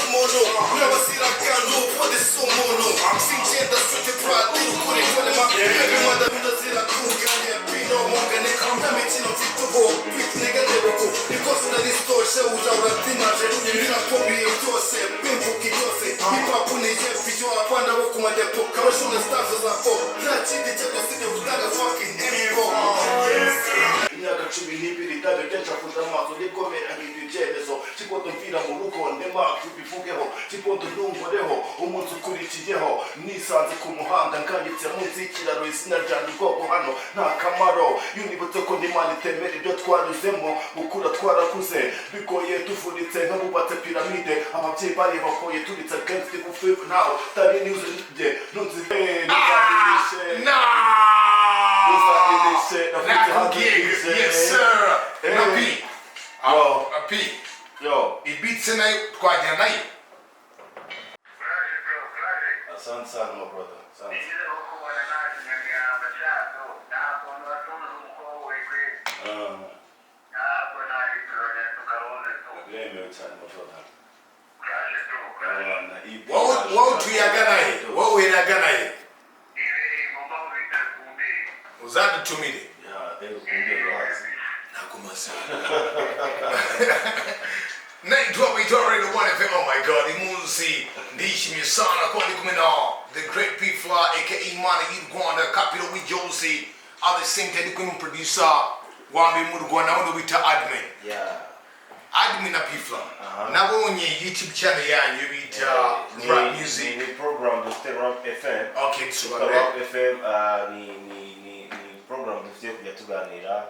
umuntu n'abasira kantu pode somono sinjenda sute pride ukuri kone mapebe madunda zira kuganye pino mongane kama mikino fitubo quick nigga debeko because na distorse uza uratinage nina kobi byose bimvuki byose hip hop ni video apanda bo kuma depo kabashona stars za pop nta kindi cyose kutaga fucking ego imyaka 12 itabe kenshi afuza amaso nikomera nk'ibyemezo kikoto mfira mu rukonde maku bivugeho kikoto ndumvoreho umunsi ukurikiyeho nisanze ku muhanda nkanditse munsi y'ikiraro izina ryanjye ubwoko hano nta kamaro yunibutse ko n'Imana itemera ibyo twanyuzemo gukura twarakuze bigoye tuvunitse nk'abubatse piramide ababyeyi bari bakoye turitse against the buffet now tari news de nunzi Yes sir. P. Yo. Ibitse nayo twajya nayo. Asante sana my brother. Asante. What tuyaganaye? What wiraganaye? Uzadi tumide. Yeah, they will already one FM. Oh my God, imunsi ndishimye sana kwa ndi kumena the great FLA aka Imana y'Rwanda capital with Josie at the same time the producer wambe mu Rwanda wundi bita admin. Yeah. Admin na FLA. Nabonye YouTube channel yanyu bita rap music. Ni program dufite Rap FM. Okay, so Rap FM ni program dufite kujya tuganira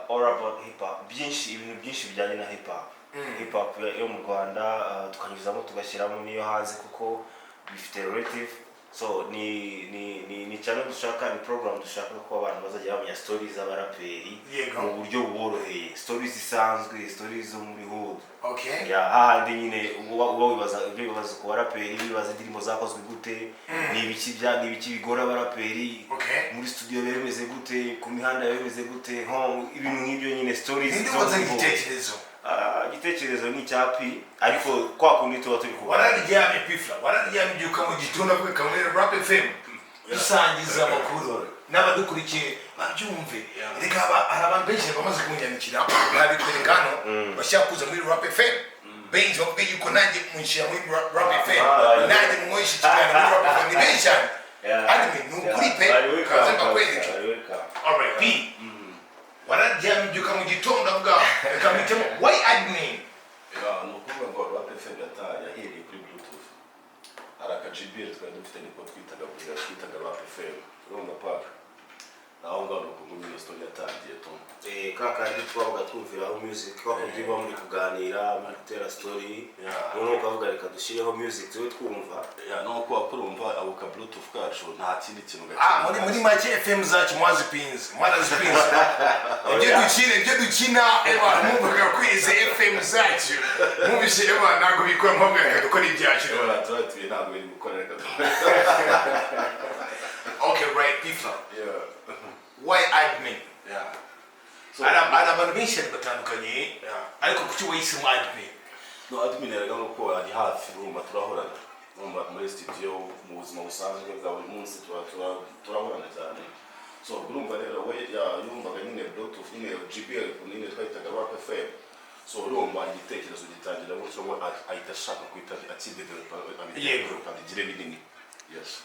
all about hip hop. Ibintu byinshi bijyanye na hip hop. Hip hop yo mu Rwanda tukanyuzamo tugashyiramo niyo hanze kuko bifite relative. So ni channel dushaka, ni program dushaka ko abantu bazajya bamenya stories z'abaraperi mu buryo buboroheye, stories zisanzwe, stories zo muri hood. Okay. Ya hahandi nyine uba wibaza ibyo bibaza ku baraperi, bibaza indirimbo zakozwe gute, ni ibiki bigora abaraperi, muri studio bemeze gute, ku mihanda bemeze gute, ibintu nk'ibyo nyine stories zo igitekerezo. Igitekerezo ni cyapi ariko kwa kundi tuba turi ku wararyamye FLA, wararyamye byuka mu gitondo kwe kamwe Rap FM dusangiza amakuru n'abadukurikiye babyumve. Reka abantu benshi bamaze kunyandikira babikwerekano bashaka kuza muri Rap FM benshi bavuga yuko nanjye munshira muri Rap FM nanjye mwoyishi cyane muri Rap FM ni benshi cyane admin n'ukuri pe kaza mbakwereke. Alright P wararyamye byuka mu gitondo avuga kamitemo why admin? Nukuvuga ngo Rap FM yahiriye kuri Bluetooth araka GBL twari dufite niko twitaga Rap FM urumva paka naho ngano kumwe story yatangiye to kakandi twavuga twumviraho music twakudiba muri kuganira muri gutera story noneho kavuga reka dushireho music twe twumva nuko akurumva abuka Bluetooth kacu nta kindi kintu gace muri make FM zacu mwazipinze ibyo dukina mumvaga kwize FM zacu mubishe ntabwo bikora mpamwe reka dukora ibyacu ntabwo biri gukora reka okay right FLA. Why admin? So abantu benshi batandukanye ariko kuki wayise admin? No, admin yaraga nuko ari hafi rumba turahorana muri studio mu buzima busanzwe bwa buri munsi turahorana cyane. So urumva rero we yumvaga nyine Bluetooth nyine GBL nyine twahitaga Rap FM. So urumva igitekerezo gitangira gutyo ngo ahita ashaka kwita developer abigire binini. Yes.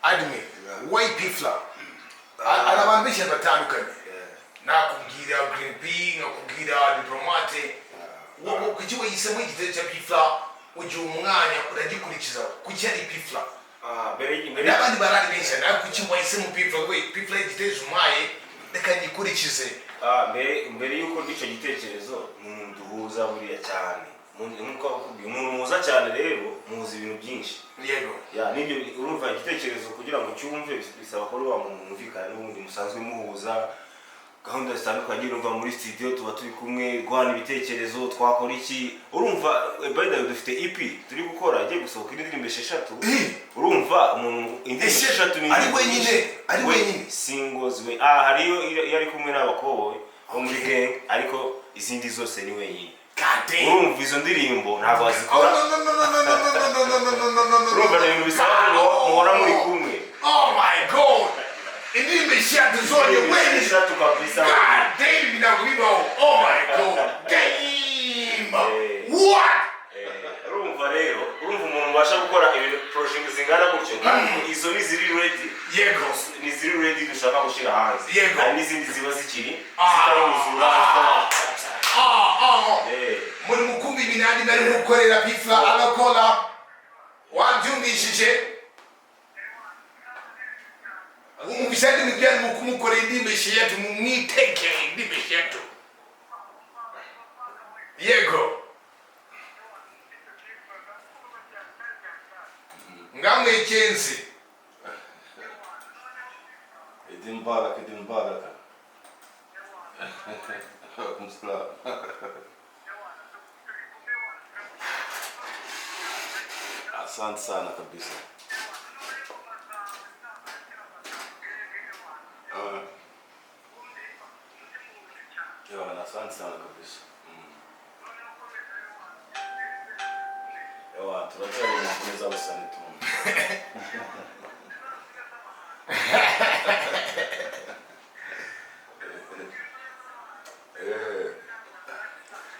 Admin, why FLA? Abantu benshi batandukanye nakubwira Green P nakubwira Diplomate kuki wayisemo igitero cya FLA ujye umwanya uragikurikiza kuki ari FLA n'abandi barari benshi ariko kuki wayisemo FLA igitero umaye reka ngikurikize mbere yuko nicyo gitekerezo duhuza buriya cyane umuntu muza cyane rero muzi ibintu byinshi yego nibyo urumva igitekerezo kugira ngo cyumve bisaba ko ruba mu mumvikana n'ubundi musanzwe muhuza gahunda zitandukanye. Urumva muri studio tuba turi kumwe guhana ibitekerezo twakora iki. Urumva by the way dufite EP turi gukora agiye gusohoka indirimbo 6 urumva umuntu indirimbo 6 ni ari wenyine singles we hariyo yari kumwe n'abakobwa bo muri gang ariko izindi zose ni wenyine urumva izo ndirimbo ntabwo wazikora urumva ibintu bisaba ngo muhora muri kumwe. Oh my god, indirimbo eshatu zonyine wenyine eshatu kabisa. God damn, ntabwo oh my god, damn, what? Urumva rero urumva umuntu ubasha gukora ibintu project zingana gutyo kandi izo ni ziri ready. Yego, ni ziri ready dushaka gushyira hanze. Yego, hari n'izindi ziba zikiri zitaruzura. muri mukumbi binani bari mukorera FLA abakora wabyumvishije umubishadi mbyari mukumukorera indimbeshe yetu mumwiteke indimbeshe yetu. Yego, ngamwe chenzi Edimbaraka kumsla asante sana kabisa. Asante sana kabisa. Tunataka kuongeza usani tu.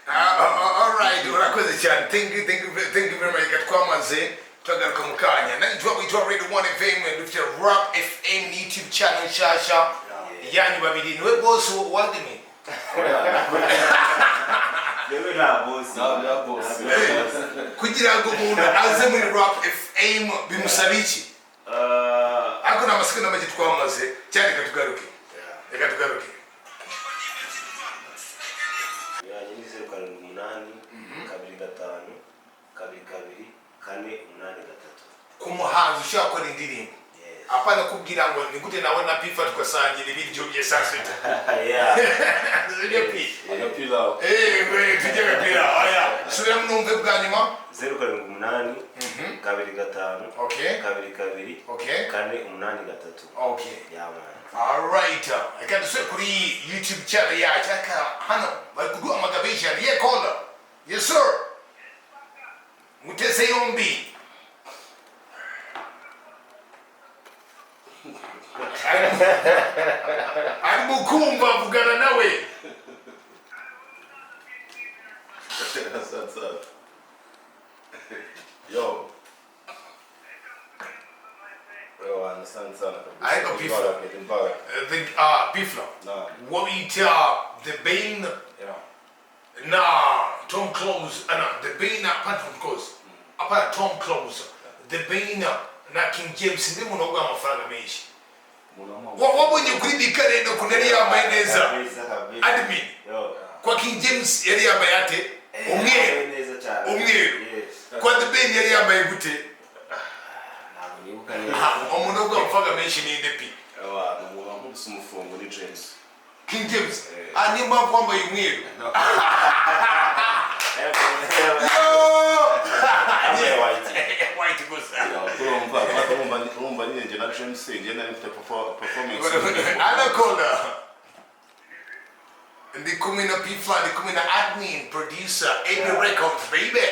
Alright, urakoze cyane. Thank you very much. Katwamaze twagaruka mu kanya. Najwa witwa Radio 1 FM and dufite Rap FM YouTube channel shasha. Yani babiri niwe boss wadimi. Yewe na boss. Na boss. Kugira ngo umuntu aze muri Rap FM bimusabiki. Ako na masikana amaje twamaze cyane katugaruke. Reka tugaruke. Kumuhanzi ushaka gukora indirimbo apana kubwira ngo ni gute nawe na pifa tukasangira ibiryo bye saa sita. Agapira. Tujye gapira. Oya, subira mwumve bwa nyuma. 078 25 Okay. 22 Okay. 483. Okay. Yeah man. Alright. I got to say kuri YouTube channel ya chaka hano bari kuduha amagabisha ye kola. Yes sir. Mutese yombi. Ari mukumva vugana nawe. Yo. Asante sana kabisa. I know people. Pifla. What we tell the Bane. Nah, Tom Close. The Bane apart from course. Apart Tom Close. The Bane na King James ndi munoga amafaranga menshi. Wabonye kuri dikare no kunari yambaye neza. Admin. Kwa King James yari yambaye ate? Umweru. Kwa The Bane yari yambaye gute? Omunoga amafaranga menshi ni ndepi. Umufungo ni James. King James. Ani mpamvu wambaye umweru. White goes. Urumva nyine njye na James njye nari mfite performance. Anaconda. Ndi kumwe na P-Fly, ndi kumwe na admin, producer, AB Records, baby.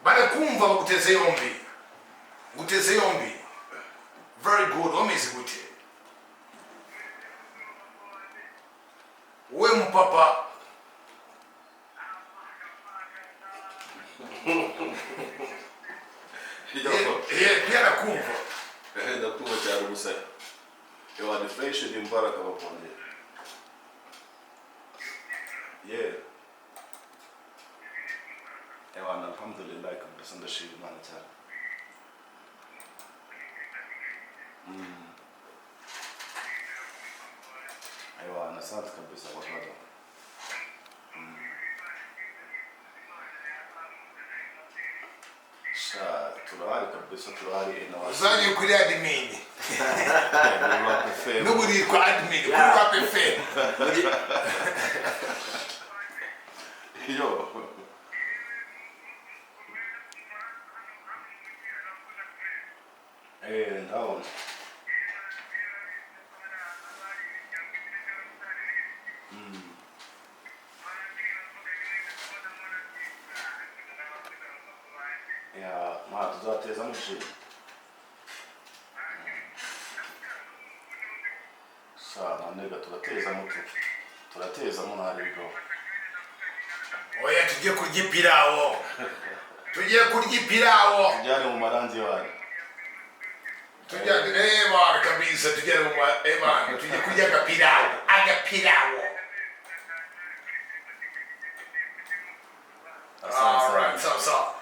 Bana kumva guteze yombi. Guteze yombi. Very good, wameze gute. We mpapa. Pia kumva. Ndakumva cyane gusa. Yo, the fresh Edimbaraka baponye. Yeah. Alhamdulillah kabisa ndashima Imana cyane. Aywa, asante kabisa kwa hado. Turahari kabisa, turahari na Uzanye kuri admin. Nobody kwa admin, kuri Rap FM. Yo. Now. tuzateza mushira sana nega turateza munari bwo oya tujye kurya ipirawo tujyane mu maranzi wanyu tujyane kabisa tujyane mu tujye kurya agapirawo alright so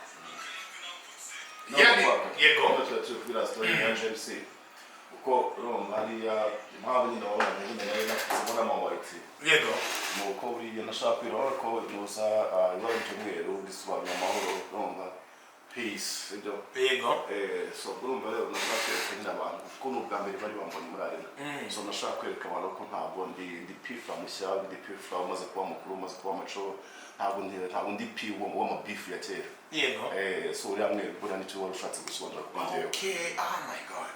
yego tugira story ya JMC uko urumva hariya impamvu nyine wabona nyine nayo nakubona amawayiti yego nuko buriya nashaka kwirora ko nusa ibara ry'umweru risobanura amahoro urumva peace sibyo yego so urumva rero nashaka kwereka nyine abantu kuko n'ubwa mbere bari bambonye muri arena so nashaka kwereka abantu ko ntabwo ndi pifa mushya ndi pifa umaze kuba mukuru umaze kuba maco ntabwo ndi pi w'amabifu ya kera yego so uriya mweru buriya nicyo wari ushatse gusobanura kuri njyewe okay oh my god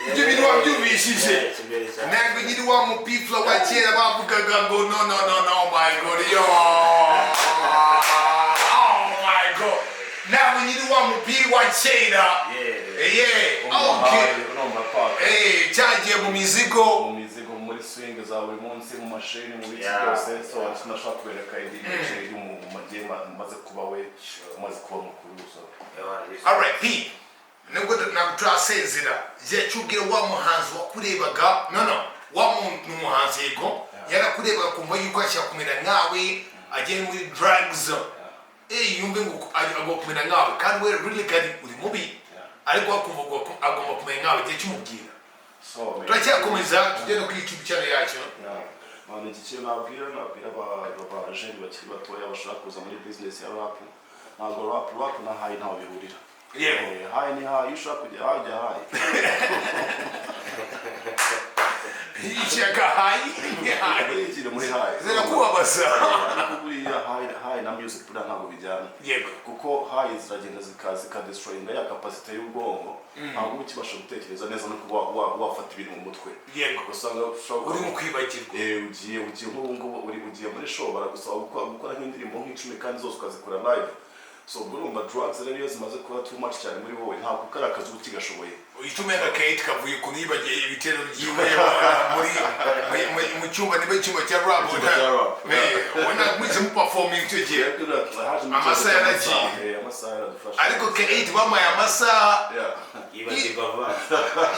ibyo bintu wabyumvishije ntabwo nyiri wa mupifla wa kera bavugaga ngo no my god yo oh my god ntabwo nyiri wa mupi wa kera okay cyagiye mu mizigo muri swing za buri munsi mu mashini mu biki byose so nashaka kubereka indi gice y'umuntu maze kuba we umaze kuba mukuru so alright p nubwo ntabwo turasezera cyubwira wa muhanzi wakurebaga wa muntu muhanzi yego yarakurebaga kumva yuko ashaka kumera nkawe agiye muri drugs yumve ngo agomba kumera nkawe kandi we really kandi uri mubi ariko wakumva ko agomba kumera nkawe igihe cy'umubwira turacyakomeza tujye no kuri YouTube channel yacu mwana iki kintu nabwira abajeni bakiri batoya bashaka kuza muri business ya rap ntabwo rap na high ntaho bihurira high ni high ushaka kujya hajya high ishaka high ikiri muri high zera kubabaza buriya high na music buriya ntabwo bijyana yego kuko high ziragenda zikadestroyinga ya capacity y'ubwonko ntabwo uba ukibasha gutekereza neza no kuba wafata ibintu mu mutwe yego usanga uri mu kwibagirwa ugiye nk'ubu ngubu ugiye muri show baragusaba gukora nk'indirimbo nk'icumi kandi zose ukazikora live so urumva drugs rero iyo zimaze kuba too much cyane muri wowe ntabwo ukari akazi uba ukigashoboye utumena Kate kavuye kunibagiye ibitero byiwe mu cyumba niba icyumba cya rap ubona mwize mu performing cyo gihe amasaha yaragiye ariko Kate bamaye amasaha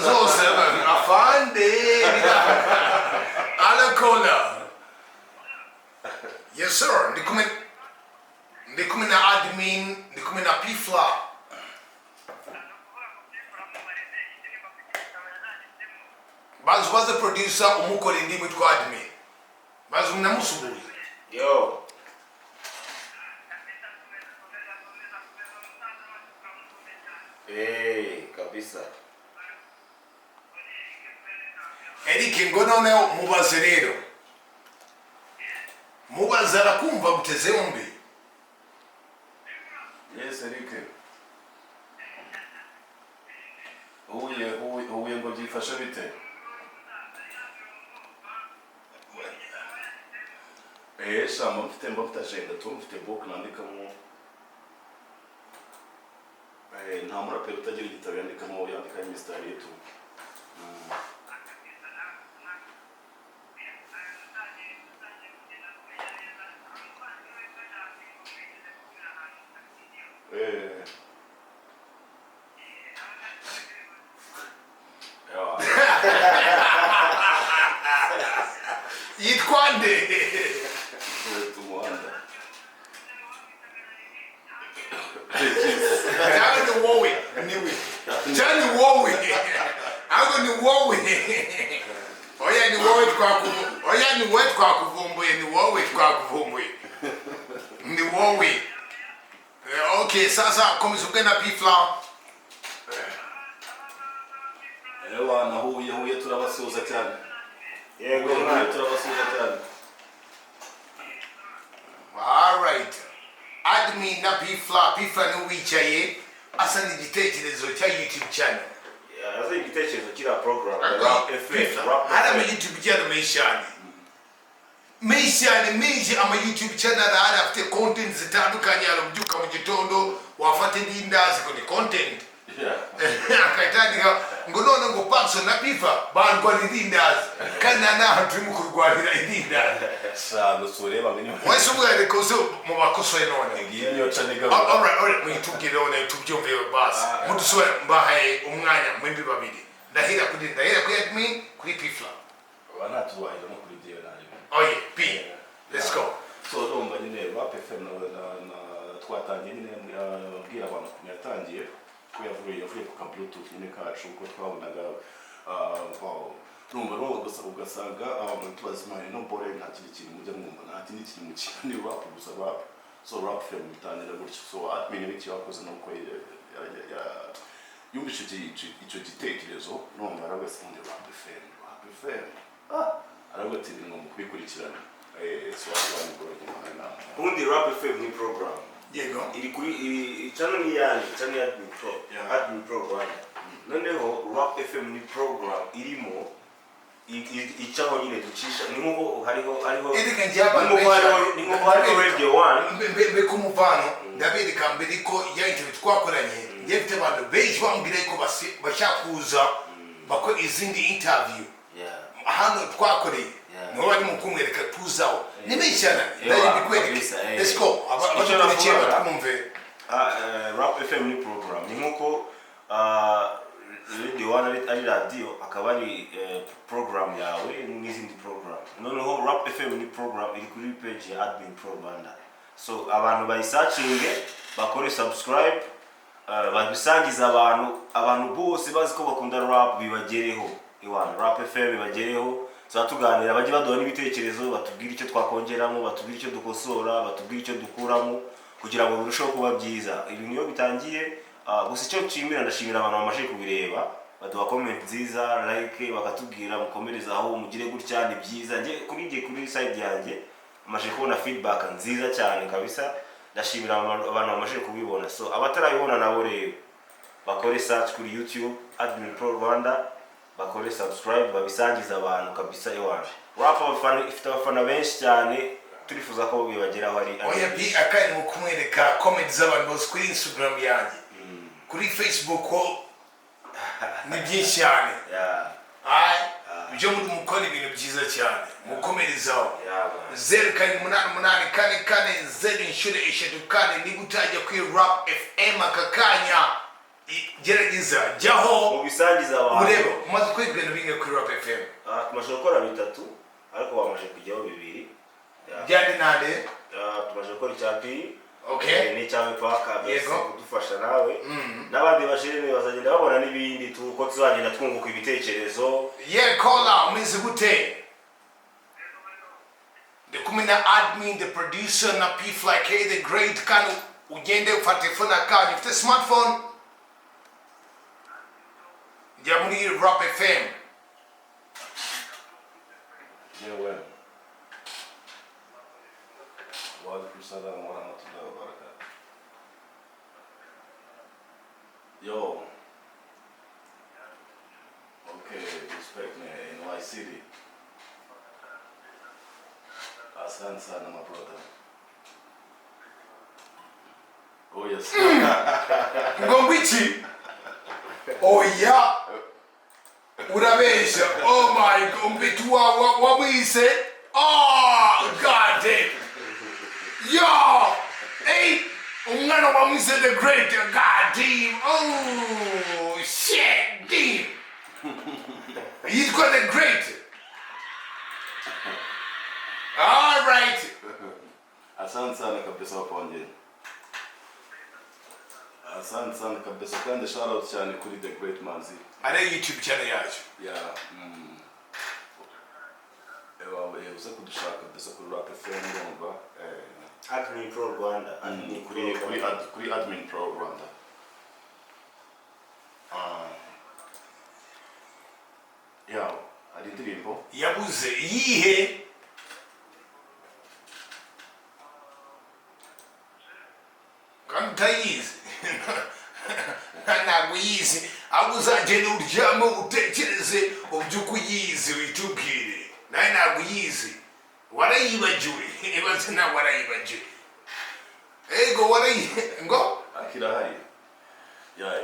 zose afande alakola yes sir ndi kumwe na admin ndi kumwe na pifla bazi producer umukora indimi twa admin bazi mnamusubuye yo kabisa Eric ngo noneho mubaze rero mubaze arakumva guteze yombi yes Eric uye ngo byifashe bite shama mfite agenda mfite book nandikamo nta muraperi utagira igitabo yandikamo yandika imisitari yetu yitwande tumuhanda cyane wowe niwe cyane wowe ago ni wowe oya ni wowe twakuvumbuye ni wowe okay sasa komeza ubwe na pifla wana huye turabasuhuza cyane yego turabasuhuza cyane alright admin na pifla ni wicaye asa n'igitekerezo cya YouTube channel asa igitekerezo kira program hari ama YouTube channel menshi ama YouTube channel hari afite content zitandukanye arabyuka mu gitondo wafata indindazi ko ni content Yeah. akatandika ngo none ngo Paxson na Pifa barwanira indindazi kandi nta turi mu kurwanira indindazi Sano sureba ngini. wese ubware ko so mu bakosoye none Ngiye nyoca nigaba. alright mwitubwire none tubyumve basi mudusubira mbahaye umwanya mwembi babiri ndahera kuri admin kuri Pifa Bana tuwaye no kuri dio na. oh yeah P let's go So ndumva nyine rap FM na twatangiye nyine bwira abantu kunyatangiye ko yavuye ku Bluetooth nyine kacu ko twabonaga numva ugasanga abantu tubazimanye no bore nta kindi kintu mujya mwumva nta kindi kintu mukina ni rap gusa rap. So rap FM bitangira gutyo. So admin n'iki wakoze nuko yumvise icyo gitekerezo numva aragasanga rap FM aragati ngo mubikurikirana ubundi Rap FM ni program yego iri kuri channel ni yani channel ya admin program noneho Rap FM ni program irimo icaho nyine ducisha ni nko hariho edika njyaba ni nko hariho radio 1 mbe kumuvano ndabirika mbere ko ya interview twakoranye yefite abantu benshi bambwira ko bashakuza bako izindi interview hano twakoreye no bari mu kumwereka tuzaho nimeshana ndari bikwereka let's go abadukurikira batumve Rap FM ni program ni nko radio 1 ari radio akaba ari program yawe n'izindi program noneho Rap FM ni program iri kuri page ya admin pro Rwanda so abantu bayisearchinge bakore subscribe babisangiza abantu bose bazi ko bakunda rap bibagereho iwana Rap FM bibagereho tuganira bajye baduha n'ibitekerezo batubwira icyo twakongeramo batubwira icyo dukosora batubwira icyo dukuramo kugira ngo birusheho kuba byiza ibintu iyo bitangiye gusa icyo nshimira ndashimira abantu bamaze kubireba baduha comment nziza like bakatubwira mukomereza aho mugire gutya ni byiza nge kuri side yanjye amaje kubona feedback nziza cyane kabisa ndashimira abantu bamaze kubibona so abatarabibona nabo rero bakore search kuri YouTube admin pro Rwanda bakore subscribe babisangiza abantu kabisa ewana rap abafana ifite abafana benshi cyane turifuza ko bibageraho ari oya bi akari mu kumwereka comments z'abantu bose kuri Instagram yanjye kuri Facebook ko ni byinshi cyane byo muri mukora ibintu byiza cyane mukomerezaho 088844 ni gutajya kuri Rap FM akakanya gerageza jaho mubisangiza abantu ureba umaze kwigana binge kuri Rap FM tumaze gukora bitatu ariko bamaze kujyaho bibiri byandi nande tumaze gukora icyapi okay ni cyawe paka kudufasha nawe n'abandi bashirene bazagenda babona n'ibindi tuko tuzagenda twunguka ibitekerezo kola umize gute the kumina admin the producer na FLA the great kan ugende ufate phone account ufite smartphone Jamuni Rap FM. Yeah, well. Waalaikumsalam warahmatullahi wabarakatuh. Yo. Okay, respect me in my city. Asante sana my brother. Oh yes. Ngombichi. Oh yeah. Urabesha. Oh my God. Mbitu wa mwise. Oh God damn. Yo. Hey. Umwana wa mwise the great. God damn. Oh shit. Damn. He's got the great. All right. Asante sana kabisa waponje. Asante sana kabisa kandi shout out cyane kuri the great manzi. Ari YouTube channel yacu. Yeah. Uza kudushaka kabisa kuri Rap FM ngomba Admin Pro Rwanda kuri Admin Pro Rwanda. Yeah, ari ndirimbo Yabuze yihe kantayizi ntabwo yizi ahubwo uzagenda uryame utekereze ubyuko uyizi witubwire nawe ntabwo uyizi warayibagiwe ibaze nawe warayibagiwe ego ngo kirahari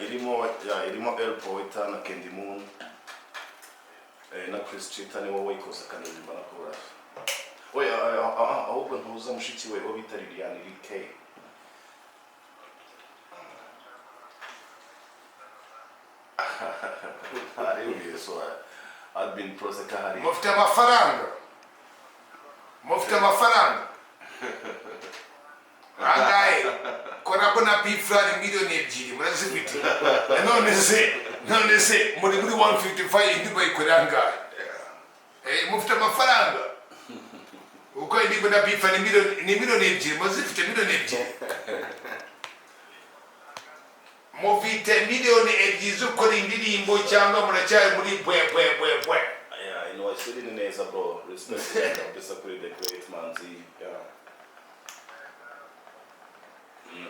irimo El Poeta na Candy Moon na Chris Chita niwo wayikoze akanirimba na chorus. Oya ahubwo ntuza mushiki we bita Liliane K. So I've been prosecuting. Mufite amafaranga angahe kora na pifra milioni 2 murazifite none se muri 155 indi bayikora angahe mufite amafaranga uko indi na pifra ni milioni 2 muzifite milioni 2 mufite milioni 2 zukora indirimbo cyangwa muracyari muri bwe. Yeah, I know I said in neza bro. Respect kabisa the great manzi. Yeah.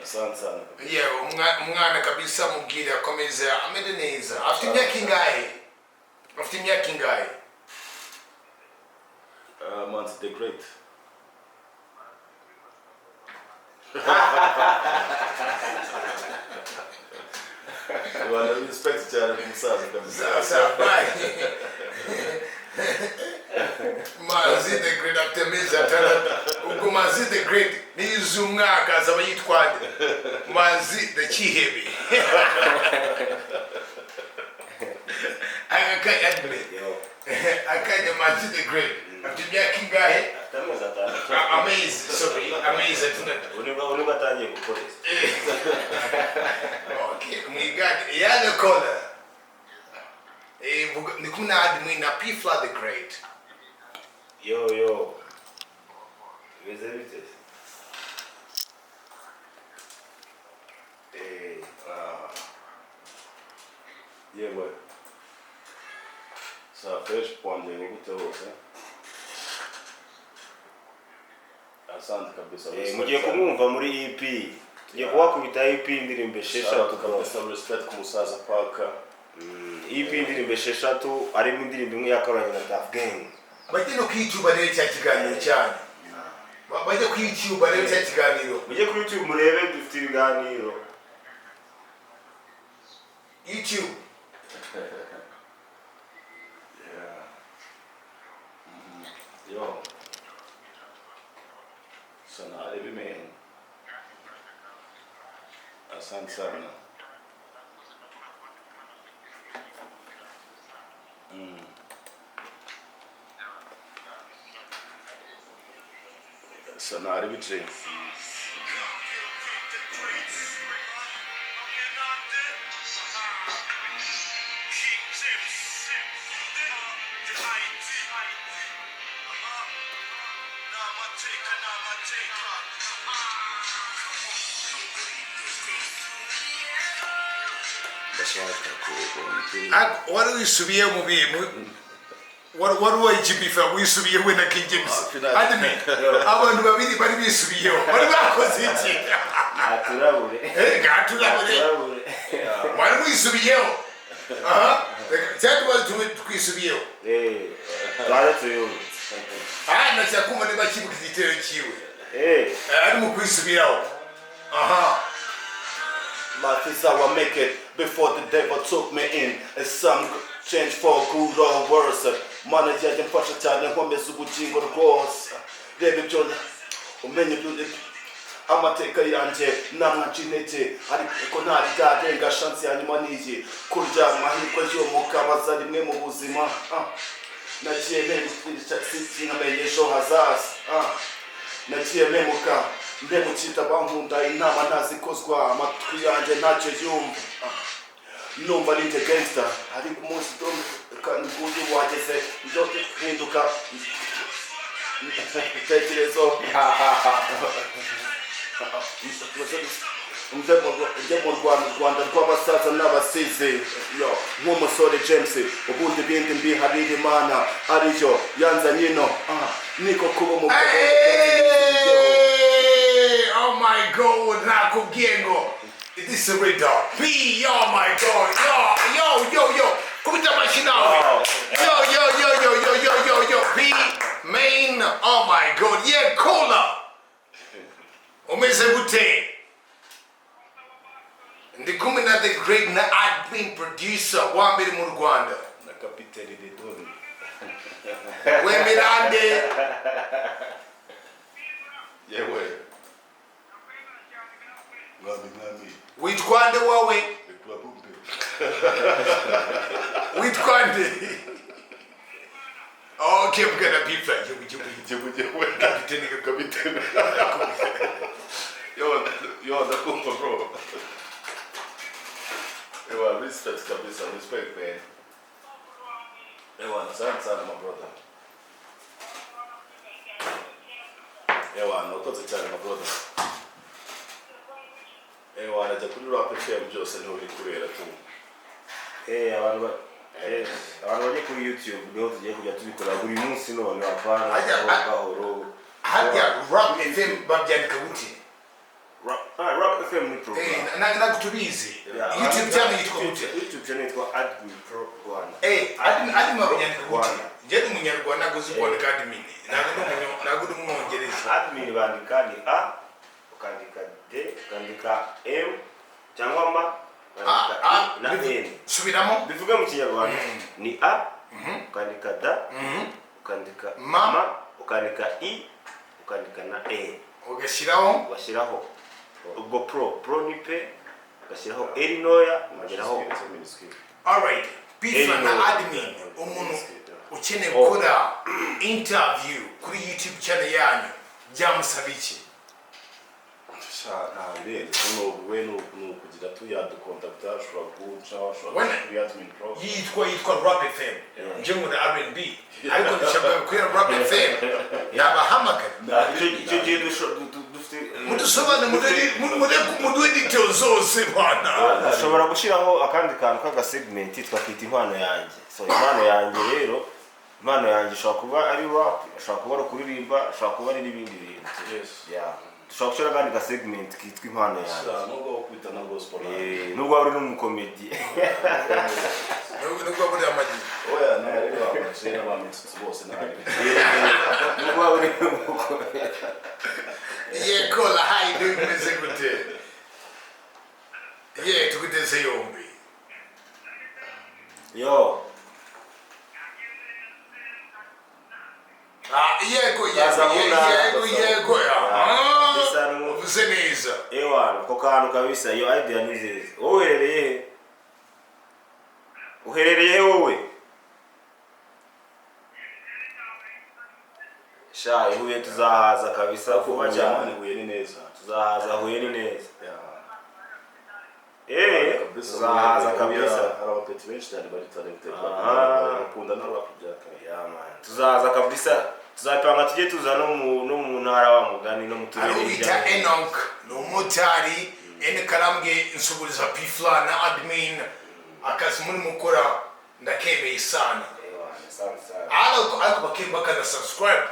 Sana. Yeah, umwana kabisa mubwira akomeza amede neza. Afite imyaka ingahe? Manzi the great. Wana respect cyane kumusaza kabisa. Bye. Manzi the great after meza tara ubwo Manzi the great nizumwaka azaba yitwande Manzi the Chihebe akanya Manzi the great after myaka ingahe amazing Uniba tanye kupolisi. Okay, mwigani yana kola nikuna admi na FLA the great. Yo. Visite. Yeah, boy. So fresh pande ngutose. Asante kabisa. Mugiye kumwumva muri EP. Tugiye kuwakubita EP indirimbo 6 kabisa respect kumusaza paka. EP indirimbo 6 arimo indirimbo imwe yakoranye na Tough Gang. Bajye no kwituba rero cya kiganiro cyane. Bajye kwituba rero cya kiganiro. Mujye kuri YouTube murebe dufite ibiganiro. YouTube. Yeah. Yo. Sana ebimen. Asante sana. Sana ebimen. What do you subiye mu bintu? What do you prefer? We subiye we na King James. Adme. Abantu babiri bari bisubiye. Bari bakoze iki? Aturabure. Gaturabure. Bari bisubiye. Cyatu bari twisubiye. Baratuyo. Na cyakuma ne bakibuka igitero kiwe. Ari mu kwisubiraho. Life is how I make it before the devil took me in. It's some change for good or worse. Manager and fashion cyane nkomeza ubugingo rwose. Rebe byo umenye byo amateka yanje namwachinete ariko ntari gadenga chance ya nyuma niyi kurya amahirwe yo mukabaza rimwe mu buzima. Nagiye namenye ejo hazaza. Nagiye memuka ndemukita bankunda inama ntazikozwa amatwi yanjye ntacyo yumva. Numva ari nje gangster ariko umunsi kandi nguyu wageze byo hinduka tekerezo. Njye mu Rwanda rw'abasaza n'abasizi nk'umusore James ubundi bindi mbiharira Imana ariyo yanzanye ino niko kuba mu Oh my God, nakubwiye ngo this is a radar. B, oh my God, yo, kubita mashinawe. Yo, B, main, oh my God, yeah, cola. Umeze gute? big na admin producer wa mbere mu Rwanda na kapiteni de Doni Wemirande yewe mwami witwande wowe ekwabumbe witwande okay mugana pizza jewe kapiteni yo ndakumva bro ewa respect kabisa respect man ewa sana my brother ewa nokoze cyane my brother ewa najya kuri rap FM byose niho biri kubera tu abantu bagiye kuri YouTube niho tugiye kujya tubikora buri munsi none apana gahoro hajya rap FM babyandika gute Rap FM ni program nagutubizi YouTube channel yitwa gute YouTube channel yitwa Admin Pro Rwanda admin babyandika gute je ni umunyarwanda guzi kwandika admin nagudu umwongereza admin bandika ni A ukandika D ukandika M cyangwa ma na N subiramo bivuga mu kinyarwanda ni A ukandika D ukandika ma ukandika I ukandika na E ugashyiraho ubwo pro ni P ugashyiraho L noya ugeraho alright pizza na admin umuntu ukeneye gukora interview kuri YouTube channel yanyu byamusaba iki ntabire we no kugira tuyadukontakta ashobora guca ashobora kuri admin pro yitwa Rap FM nje muri R&B ariko ndashaka kuri Rap FM yabahamagara icyo gihe dufite mudusobane muri details zose bana ushobora gushyiraho akandi kantu k'agasegment twakita impano yanjye so impano yanjye rero impano yanjye ishobora kuba ari rap ishobora kuba ari kuririmba ishobora kuba ari n'ibindi bintu dushobora gushyira akandi gasegment kitwa impano yanjye nubwo kwita na gospel nubwo ari n'umukomedi nubwo muri amagi oya ntabwo abacera bamitse bose nubwo ari n'umukomedi yekola hayi ndimeze gute tukuteze yombi yo yego uvuze neza ewana ko kantu kabisa iyo idea ni nziza wowe uherereye wowe sha ihuye tuzahaza kabisa kuba cyane huye ni neza tuzahaza huye ni neza tuzahaza kabisa hari abapeti benshi cyane bari talented bakunda na rap tuzahaza kabisa tuzapanga tujye tuza no mu ntara wa mugani no mu turere arubita Enoch n'umutari Karambwe insuburiza FLA na admin akazi muri mukora ndakemeye sana ariko bakemba kana subscribe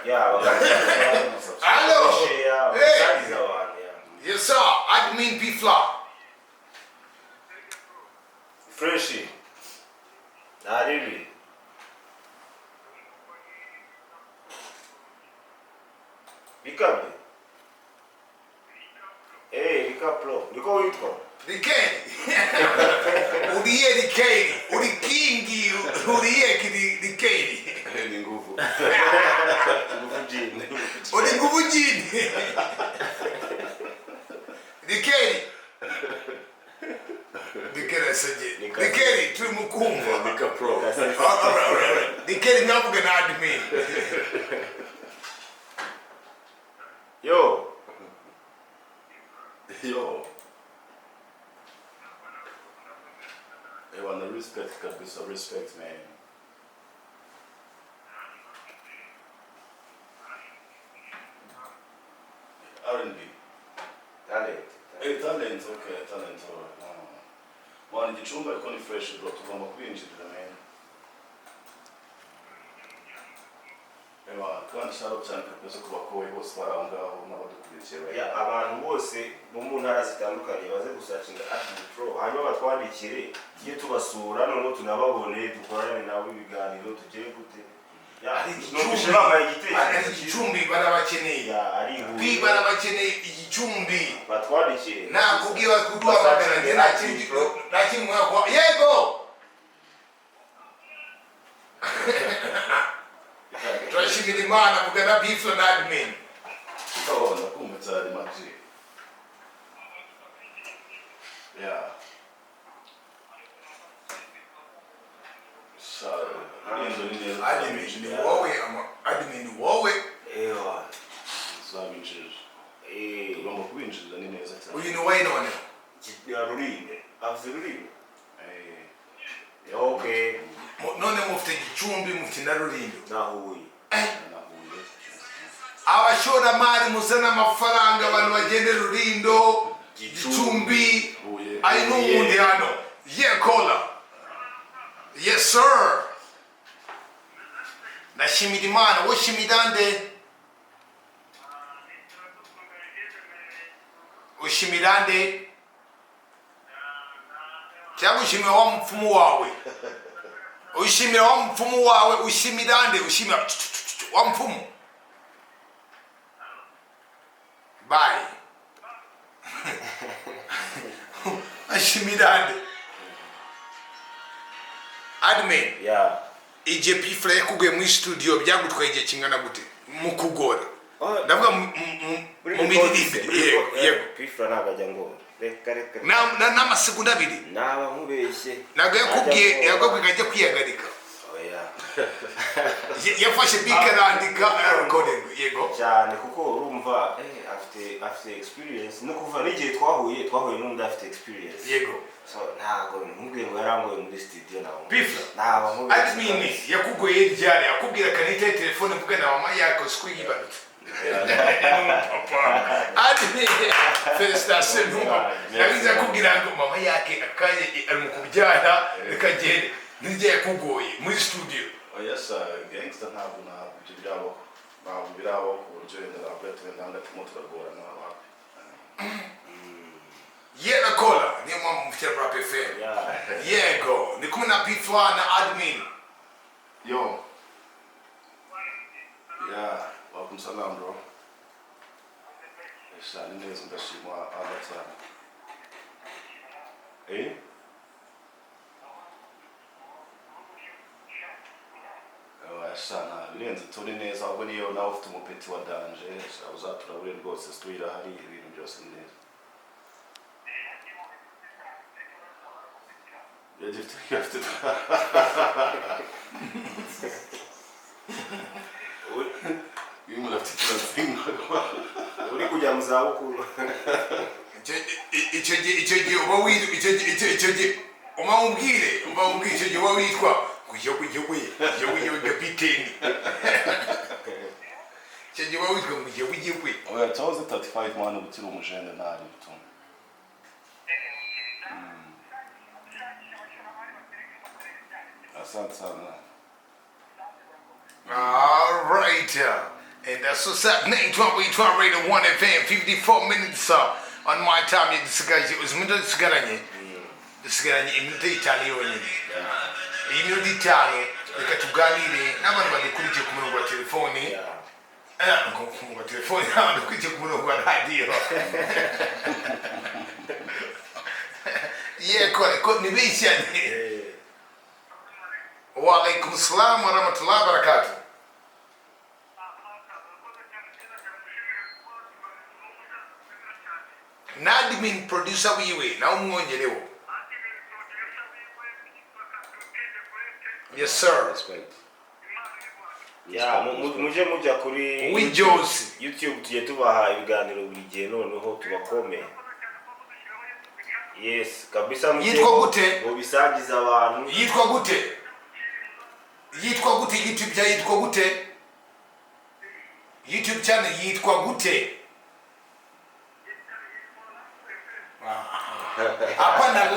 yes sir admin FLA Freshy Nariri Bikabe Rika Pro Niko witwa Rikeni Uriye Rikeni Uri kingi Uriye Rikeni ni nguvu jini Uri nguvu jini Rikeni Rikeni turi mukumva Rika Pro Rikeni ngavuga na admin Yo I want to respect kabisa respect man R&B talent okay talent wana igicumba ariko ni fresh bro tugomba kwinjirira man kandi sharo cyane kabisa ku bakowe bose barangaho n'abadukurikiye abantu bose bo mu ntara zitandukanye baze gusacinga Admin Pro hanyuma batwandikire tujye tubasura noneho tunababone dukorane nabo ibiganiro tugere gute numvise bambaye igitekerezo igicumbi barabakeneye pi barabakeneye igicumbi batwandikire nakubwiye kuduhamagara njye nta kintu mwakwa yego turashimira imana mugana bifla na admin ndakumva cyane maji admin wowe zabinjije tugomba kubinjiriza ni neza cyane uyu ni wowe none rurinde avuze rurinde okay none mufite igicumbi mufite na rurindo nahuye abashoramari muzana amafaranga abantu bagende rurindo gicumbi ari n'uwundi hano yekola yes sir nashimira imana woshimira nde ushimira nde cyangwa ushimira wa mupfumu wawe ushimira wa mupfumu wawe ushimira nde ushimira wa mupfumu bye ashimira nde admin ije pifla yakuguye muri studio byagutwaye igihe kingana gute mu kugora ndavuga mu miririmbire yego pifla nagajya ngo reka n'amasegonda abiri naba nkubeshye ntabwo yakubwiye ajya kwihagarika yafashe bike arandika ararekodinga yego cyane kuko urumva afite experience no kuva n'igihe twahuye n'undi afite experience yego so ntabwo nkubwiye ngo yarangoye muri studio nawe pifla naba nkubeshye admin yakugoye ryari akubwira kanita telefone mvuga na mama yako siku yibarutse admin felicitation ntumba nabiza kubwira ngo mama yake akaye ari mu kubyara rikagenda nijye yakugoye muri studio yasa gangster ntabwo birabaho ku buryo wenda ntabwo yatugenda turimo turagorana wapi yego kola niyo mpamvu mufite rap fm yego ni kumwe na pifla na admin yo welcome salam bro ni neza ndashima Allah cyane sana birenze turi neza ahubwo niyo nawe ufite umupeti wa danje uzaturabure rwose situira hari ibintu byose neza uri kujya mu zabukuru icyo gihe uba umubwire icyo gihe uba witwa kujya kapiteni icyo gihe uba witwa kujya cyahoze 35 mwana ukiri umujene ntari bituma asante sana. All right, and that's what's happening. 12 Radio 1 FM, 54 minutes on my time. You discuss it was minute sigaranye. Sigaranye iminota itanu yonyine. Iyi minota itanu reka tuganire n'abantu badukurikiye ku murongo wa telefone. Ku murongo wa telefone n'abantu badukurikiye ku murongo wa radio. Ko ni bishanye. Wa alaikum salam wa rahmatullahi wa barakatuh. Nadmin producer wiwe na umwongerewo. Yes sir. Muje mujya kuri YouTube tujye tubaha ibiganiro buri gihe noneho tubakome. Yes, kabisa muje. Yitwa gute? Ngo bisangiza abantu. Yitwa gute? YouTube ya yitwa gute? YouTube channel yitwa gute? Hapana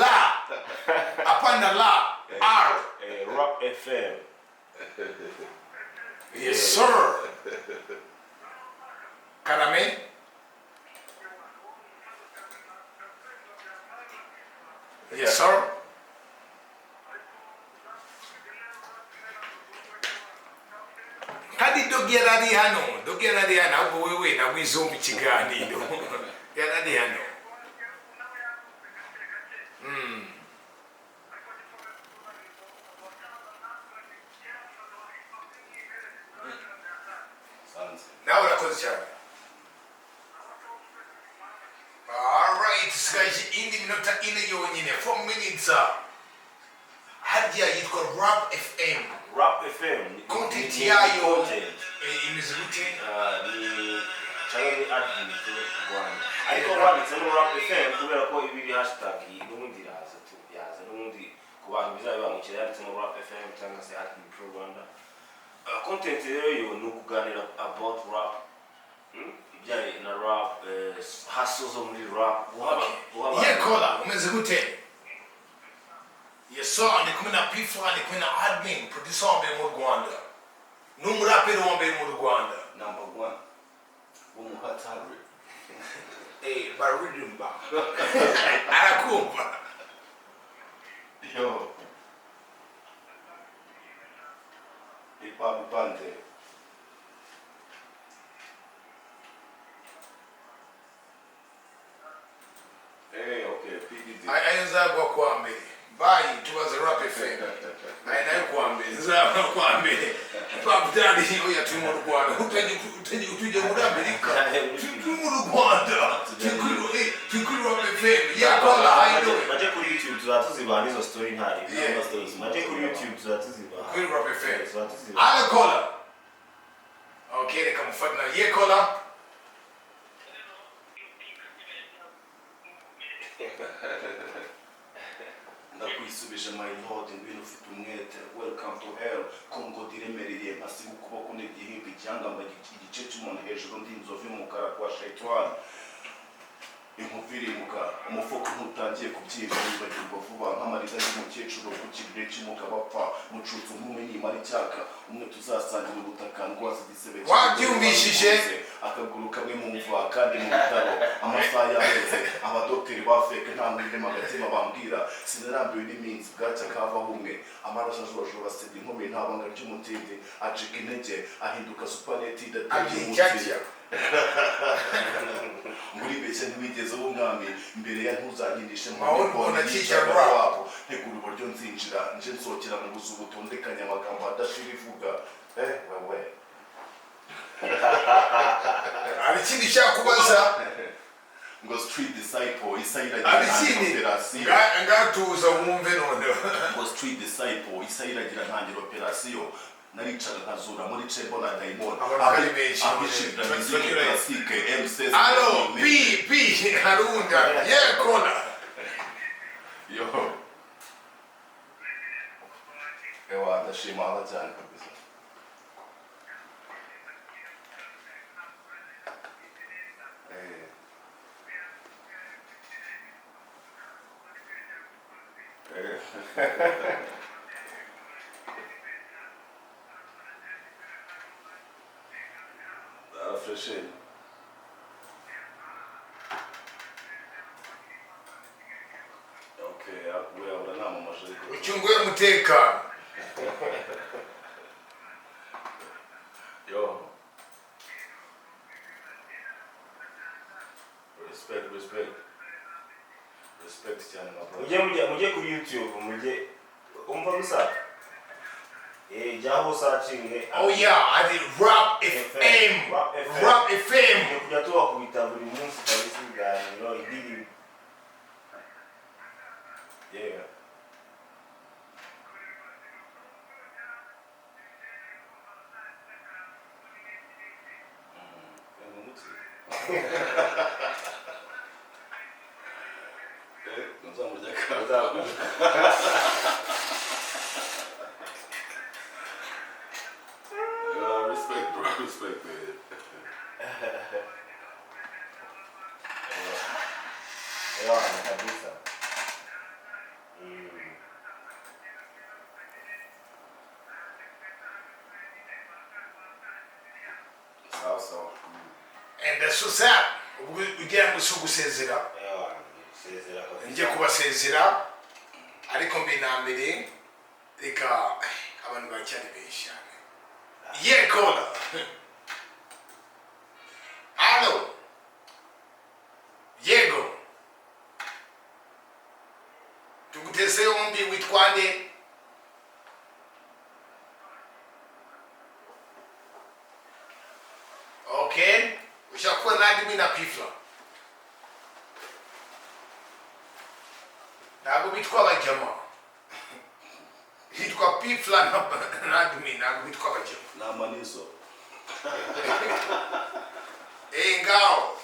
la R Rap FM. Yes sir. Karame. Yes sir. kandi dogi yarari hano ahubwo wewe nagwizumva ikiganiro yarari hano. nawe urakoze cyane. Alright, sigaje indi minota ine yonyine 4 minutes. Hajya yitwa Rap FM. Rap FM Content yayo imeze gute? ni channel ni admin Rwanda. Ariko wanditse no Rap FM kubera ko ibiri hashtag n'ubundi yaza n'ubundi ku bantu bizabe bamukira yanditse no Rap FM cyangwa se admin pro Rwanda. Content rero ni ukuganira about rap. Ibijyanye na rap, hustle zo muri rap. Yekola umeze gute? Yeso ndi kumwe na FLA, ndi kumwe na admin producer wambaye mu Rwanda n'umuraperi wambaye mu Rwanda number 1 umuhatari baririmba arakumva yo ipapu pante okay PDD ayazagwa kwa mbere bayi tubaze Rap FM nayo kwa mbere zaba kwa mbere papdani hiyo ya timu mu Rwanda utuje muri Amerika turi mu Rwanda turi Rap FM Yekola hayido maje kuri YouTube tuzatuziba nizo story ntari maje kuri YouTube tuzatuziba kuri Rap FM Yekola okay reka mufadna Yekola ndakwisubije my lord ngwino ufite umwete welcome to hell kongo diremereye mpasiga ukuboko n'igihimba icyangamba igice cy'umuntu hejuru ndi inzovu y'umukara kwa shaitani inkuvu irimuka umufuka ntutangiye kubyimba wibagirwa vuba nk'amarira y'umukecuru ku kibire cy'umugabo apfa mucutse nk'umwe nimara icyaka umwe tuzasangira ubutaka ndwaza igisebe wabyumvishije akaguru kamwe mu mva kandi mu bitaro amasaha yaheze abadokiteri ba feke nta mwirema agatima bambwira sinarambiwe n'iminsi bwacya kavaho umwe amaraso ajojora sida inkomeye nta banga ry'umutindi acika intege ahinduka supaneti idateye umutima muri bese ntiwigeze w'umwami imbere ya ntuzanyinishe mbona cyicaro wabo ntegura uburyo nzinjira nje nsokera mu buzu butondekanya amagambo adashira ivuga wewe ari kindi cyaka kubaza ngo street disciple isayira operasiyo ngatuza wumve none ngo street disciple isayira gira ntangiro operasiyo naricara nkazura muri chembo na daimon abari benshi abishira muziki classique MCS allo p harunda Yekola yo ewa ndashima cyane kabisa Freshly. Okay, we are na mama shiriko. uchunguye umutekano Yo. Respect cyane na bro. mujye kuri YouTube umva musa jyaho searching oh yeah I did Rap FM kujya tubakubita buri munsi kabisa ibiganiro idiri yeah nzamurya kaza. Respect bro, respect man. kabisa Sawa. and that's what's up ugira ngo gusezera njye kubasezera ariko mbi na mbere reka abantu bacyari benshi Yekola Allo. Yego. Tuguteze yombi witwa nde? Okay. Ushakuwa na admin na pifla. Ntabwo bitwa abajama. Hitwa pifla na admin, ntabwo bitwa abajama. na manizo Ngao.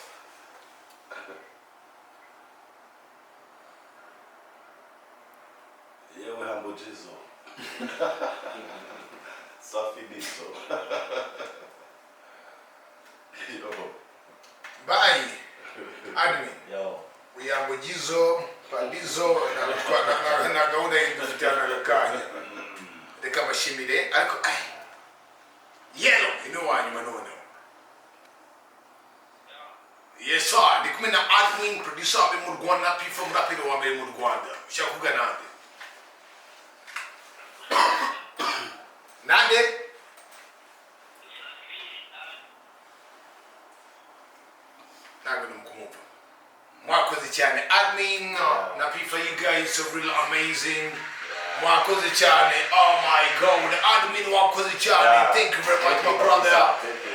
yewe hambo jizo safi dizo yo Bye. Admin. yo Uyangojizo, pandizo, na gahunda y'indufitana nakanya. Reka bashimire ariko yellow ino wanyuma none. Yes sir, ndi kumwe na admin producer wa mu Rwanda, P4 rapper wa mu Rwanda. Ushakuga nande? Nande? Ntabwo ndumukumva. Mwakoze cyane admin na P4, you guys are really amazing. Mwakoze cyane, oh my god, admin wakoze cyane, thank you very much my brother.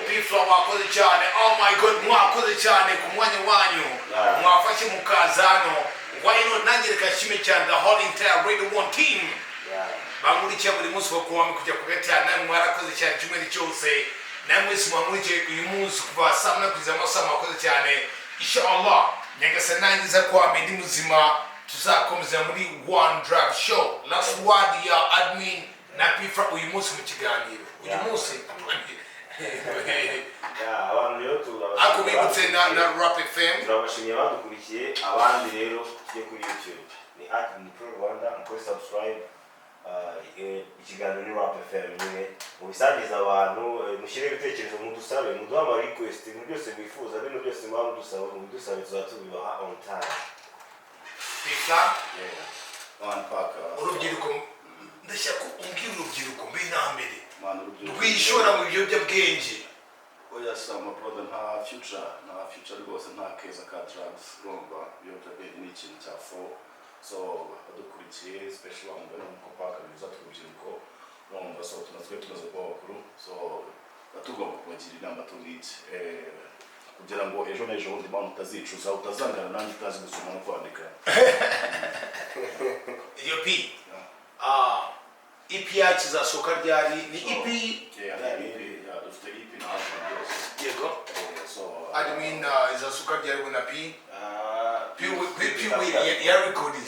P4 wakoze cyane, oh my god, mwakoze cyane ku mwanya wanyu. Mwafashe mukazano. Why not nanjye kashime cyane the whole entire Radio 1 team. Bamurikiye buri munsi wo kuwa kujya kugatana, mwarakoze cyane cyumwe cyose. Namwe simwamurikiye uyu munsi kuva saa 7 kugeza amasaha mwakoze cyane. Inshallah, nyagasani nangiza kwa ndi muzima. Tuzakomeza muri One Drive Show. Last word ya admin na P4 uyu munsi mu kiganiro. Uyu munsi abantu rero ako bibutse na Rap FM. turabashimiye badukurikiye, abandi rero tujye kuri YouTube ni @pro Rwanda, mukore subscribe. Ikiganiro ni Rap FM nyine mubisangiza abantu, mushyire ibitekerezo, mudusabe, muduha ama request, ibintu byose bifuza, ibintu byose mwamudusabe, mudusabe tuzatubibaha on time. P4 one pack urubyiruko ndashaka umbwira urubyiruko mbinambere man urubyiruko rwishora mu biyobyabwenge. oya sama brother nta future rwose, nta keza ka drugs urumva ibiyobyabwenge ni ikintu cya fo. So badukurikiye special wambaye nuko paka biza turubyiruko urumva, so tunazwe tumaze kuba bakuru, so batugomba kubagira inama tungiki kugira ngo ejo n'ejo bundi mpamvu utazicuza, utazangana nanjye utazi gusoma no kwandika. Iyo P EP yacu izasohoka ryari? Ni EP dufite EP na album yose. yego So admin izasohoka ryari na P? we are recording.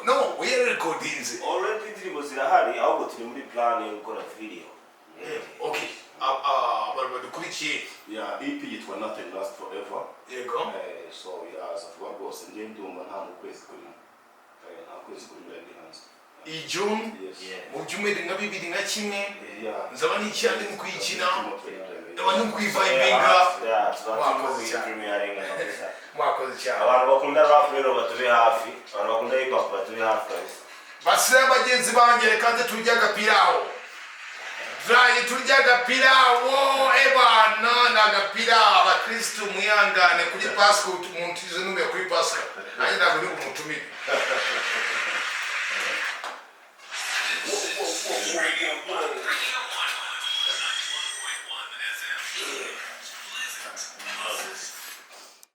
No, we are recording. Already indirimbo zirahari, ahubwo turi muri plan yo gukora video. Okay. Badukurikiye. yeah, EP yitwa Nothing Lasts Forever. Yego. So azavuga rwose njye ndumva nta kwezi kurimo, nta kwezi kurimo ndi hanze. June mu cyumweru nka 2021 nzaba n'icyandi mu kuyikina, ndabona kwivibinga. Mwakoze cyane. Abantu bakunda rap rero batube hafi, abantu bakunda hip hop batube hafi kabisa. Basira bagenzi banjye reka nze turyaga pirawo. Turyaga pirawo ebana nagapira abakristo muyangane kuri Pasika, umuntu izo numwe kuri Pasika. Nanjye ntabwo ndi umutumire. Radio 1.